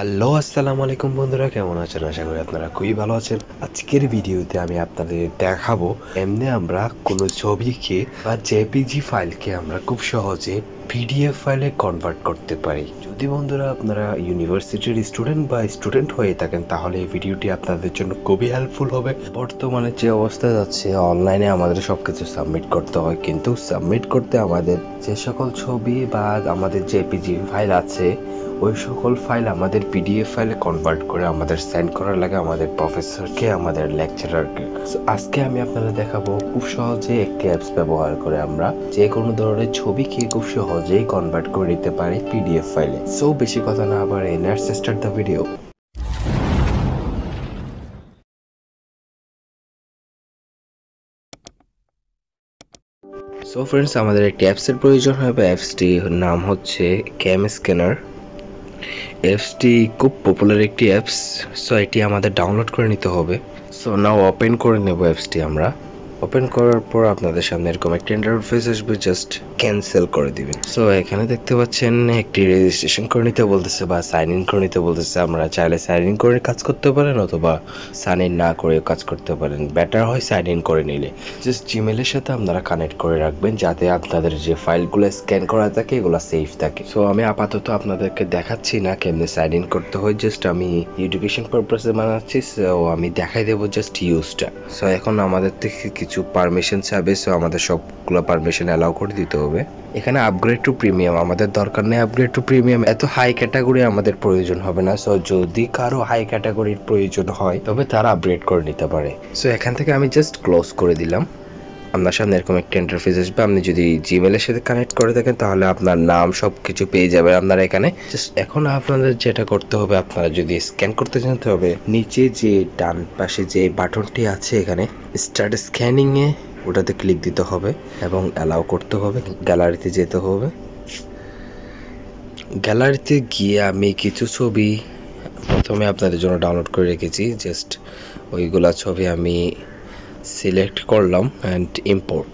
Hello আসসালামু আলাইকুম বন্ধুরা, কেমন আছেন? আশা করি আপনারা খুবই ভালো আছেন। আজকের ভিডিওতে আমি আপনাদের দেখাবো এমনি আমরা কোনো ছবিকে বা জেপিজি ফাইলকে আমরা খুব সহজে পিডিএফ ফাইলে কনভার্ট করতে পারি। যদি বন্ধুরা আপনারা ইউনিভার্সিটির স্টুডেন্ট হয়ে থাকেন তাহলে এই ভিডিওটি আপনাদের জন্য খুবই হেল্পফুল হবে। বর্তমানে যে অবস্থা যাচ্ছে, অনলাইনে আমাদের সবকিছু সাবমিট করতে হয়, কিন্তু সাবমিট করতে আমাদের যে সকল ছবি বা আমাদের জেপিজি ফাইল আছে ওই সকল ফাইল আমাদের পিডিএফ ফাইলে কনভার্ট করে আমাদের সেন্ড করার লাগে আমাদের প্রফেসরকে, আমাদের লেকচারারকে। আজকে আমি আপনাদের দেখাবো খুব সহজে একটি অ্যাপস ব্যবহার করে আমরা যে কোনো ধরনের ছবিকে খুব সহজেই কনভার্ট করে নিতে পারি পিডিএফ ফাইলে। সো বেশি কথা না বাড়িয়ে let's start the video. So friends, আমাদের একটি অ্যাপসের প্রয়োজন হবে। অ্যাপসটির নাম হচ্ছে ক্যামস্ক্যানার। অ্যাপসটি খুব পপুলার একটি অ্যাপস। সো এটি আমাদের ডাউনলোড করে নিতে হবে। সো নাও ওপেন করে নেব অ্যাপসটি। আমরা ওপেন করার পর আপনাদের সামনে এরকম একটা ইন্টারফেস আসবে, জাস্ট ক্যান্সেল করে দিবেন। সো এখানে দেখতে পাচ্ছেন একটি রেজিস্ট্রেশন করে নিতে বলতেছে বা সাইন ইন করে নিতে বলতেছে। আমরা চাইলে সাইন ইন করে কাজ করতে পারেন অথবা সাইন ইন না করে কাজ করতে পারেন। বেটার হয় সাইন ইন করে নিলে। জাস্ট জিমেলের সাথে আপনারা কানেক্ট করে রাখবেন যাতে আপনাদের যে ফাইলগুলো স্ক্যান করা থাকে এগুলো সেফ থাকে। সো আমি আপাতত আপনাদেরকে দেখাচ্ছি না কেমনে সাইন ইন করতে হয়, জাস্ট আমি এডুকেশন পারপাসে বানাচ্ছি। সো আমি দেখাই দেবো জাস্ট ইউজটা। সো এখন আমাদের থেকে কিছু পারমিশন চাবে। সো আমাদের সবগুলো পারমিশন অ্যালাউ করে দিতে হবে। এখানে আপগ্রেড টু প্রিমিয়াম আমাদের দরকার নেই। আপগ্রেড টু প্রিমিয়াম এত হাই ক্যাটাগরি আমাদের প্রয়োজন হবে না। সো যদি কারো হাই ক্যাটাগরির প্রয়োজন হয় তবে তারা আপগ্রেড করে নিতে পারে। সো এখান থেকে আমি জাস্ট ক্লোজ করে দিলাম। আপনার সামনে এরকম একটা ইন্টারফেস আসবে। আপনি যদি জিমেলের সাথে কানেক্ট করে থাকেন তাহলে আপনার নাম সবকিছু পেয়ে যাবেন আপনারা এখানে। জাস্ট এখন আপনাদের যেটা করতে হবে, আপনারা যদি স্ক্যান করতে জানতে হবে, নিচে যে ডান পাশে যে বাটনটি আছে এখানে স্টার্ট স্ক্যানিং এ ওটাতে ক্লিক দিতে হবে এবং অ্যালাউ করতে হবে। গ্যালারিতে যেতে হবে। গ্যালারিতে গিয়ে আমি কিছু ছবি প্রথমে আপনাদের জন্য ডাউনলোড করে রেখেছি। জাস্ট ওইগুলা ছবি আমি সিলেক্ট করলাম অ্যান্ড ইম্পোর্ট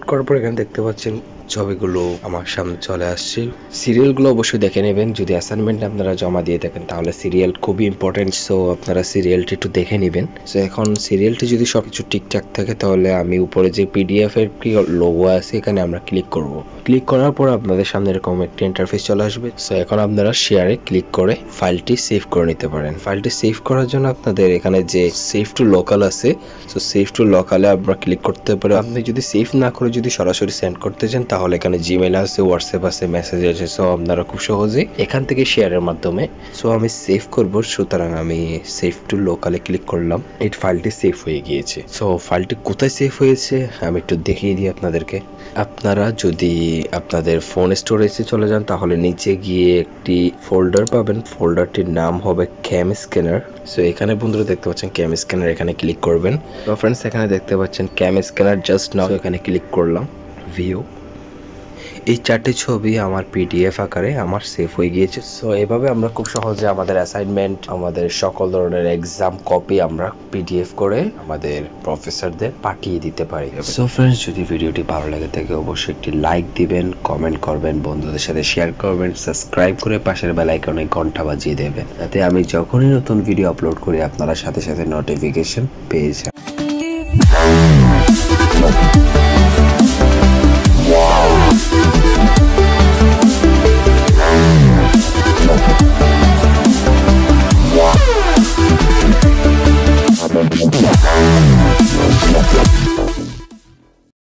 করার পর এখানে দেখতে পাচ্ছেন ছবিগুলো আমার সামনে চলে আসছে। সিরিয়ালগুলো অবশ্যই দেখে নেবেন। যদি অ্যাসাইনমেন্ট আপনারা জমা দিয়ে থাকেন তাহলে সিরিয়াল খুবই ইম্পর্টেন্ট। সো আপনারা সিরিয়ালটি একটু দেখে নেবেন। সো এখন সিরিয়ালটি যদি সবকিছু ঠিকঠাক থাকে তাহলে আমি উপরে যে পিডিএফ এর কি লোগো আছে এখানে আমরা ক্লিক করব। ক্লিক করার পর আপনাদের সামনে এরকম একটা ইন্টারফেস চলে আসবে। সো এখন আপনারা শেয়ারে ক্লিক করে ফাইলটি সেভ করে নিতে পারেন। ফাইলটি সেভ করার জন্য আপনাদের এখানে যে সেভ টু লোকাল আছে, সো সেভ টু লোকালে আপনারা ক্লিক করতে পারেন। আপনি যদি সেভ না করে যদি সরাসরি সেন্ড করতে চান তাহলে এখানে জিমেল আছে, হোয়াটসঅ্যাপ আছে, মেসেজ আছে। সো আপনারা খুব সহজে এখান থেকে শেয়ারের মাধ্যমে। সো আমি সেভ করব, সুতরাং আমি সেভ টু লোকালে ক্লিক করলাম। এই ফাইলটি সেভ হয়ে গিয়েছে। সো ফাইলটি কোথায় সেভ হয়েছে আমি একটু দেখিয়ে দিই আপনাদেরকে। আপনারা যদি আপনাদের ফোন স্টোরেজে চলে যান তাহলে নিচে গিয়ে একটি ফোল্ডার পাবেন। ফোল্ডারটির নাম হবে ক্যামস্ক্যানার। সো এখানে বন্ধুরা দেখতে পাচ্ছেন ক্যামস্ক্যানার, এখানে ক্লিক করবেন। তো ফ্রেন্ডস এখানে দেখতে পাচ্ছেন ক্যামস্ক্যানার জাস্ট নাও, এখানে ক্লিক করলাম। ভিউ, এই চারটি ছবি আমার পিডিএফ আকারে আমার সেভ হয়ে গিয়েছে। সো এভাবে আমরা খুব সহজে আমাদের অ্যাসাইনমেন্ট, আমাদের সকল ধরনের এক্সাম কপি আমরা পিডিএফ করে আমাদের প্রফেসরদের পাঠিয়ে দিতে পারি। সো ফ্রেন্ডস, যদি ভিডিওটি ভালো লাগে থাকে অবশ্যই একটি লাইক দিবেন, কমেন্ট করবেন, বন্ধুদের সাথে শেয়ার করবেন, সাবস্ক্রাইব করে পাশের বেল আইকনে ঘন্টা বাজিয়ে দেবেন যাতে আমি যখনই নতুন ভিডিও আপলোড করি আপনারা সাথে সাথে নোটিফিকেশন পেয়ে যান।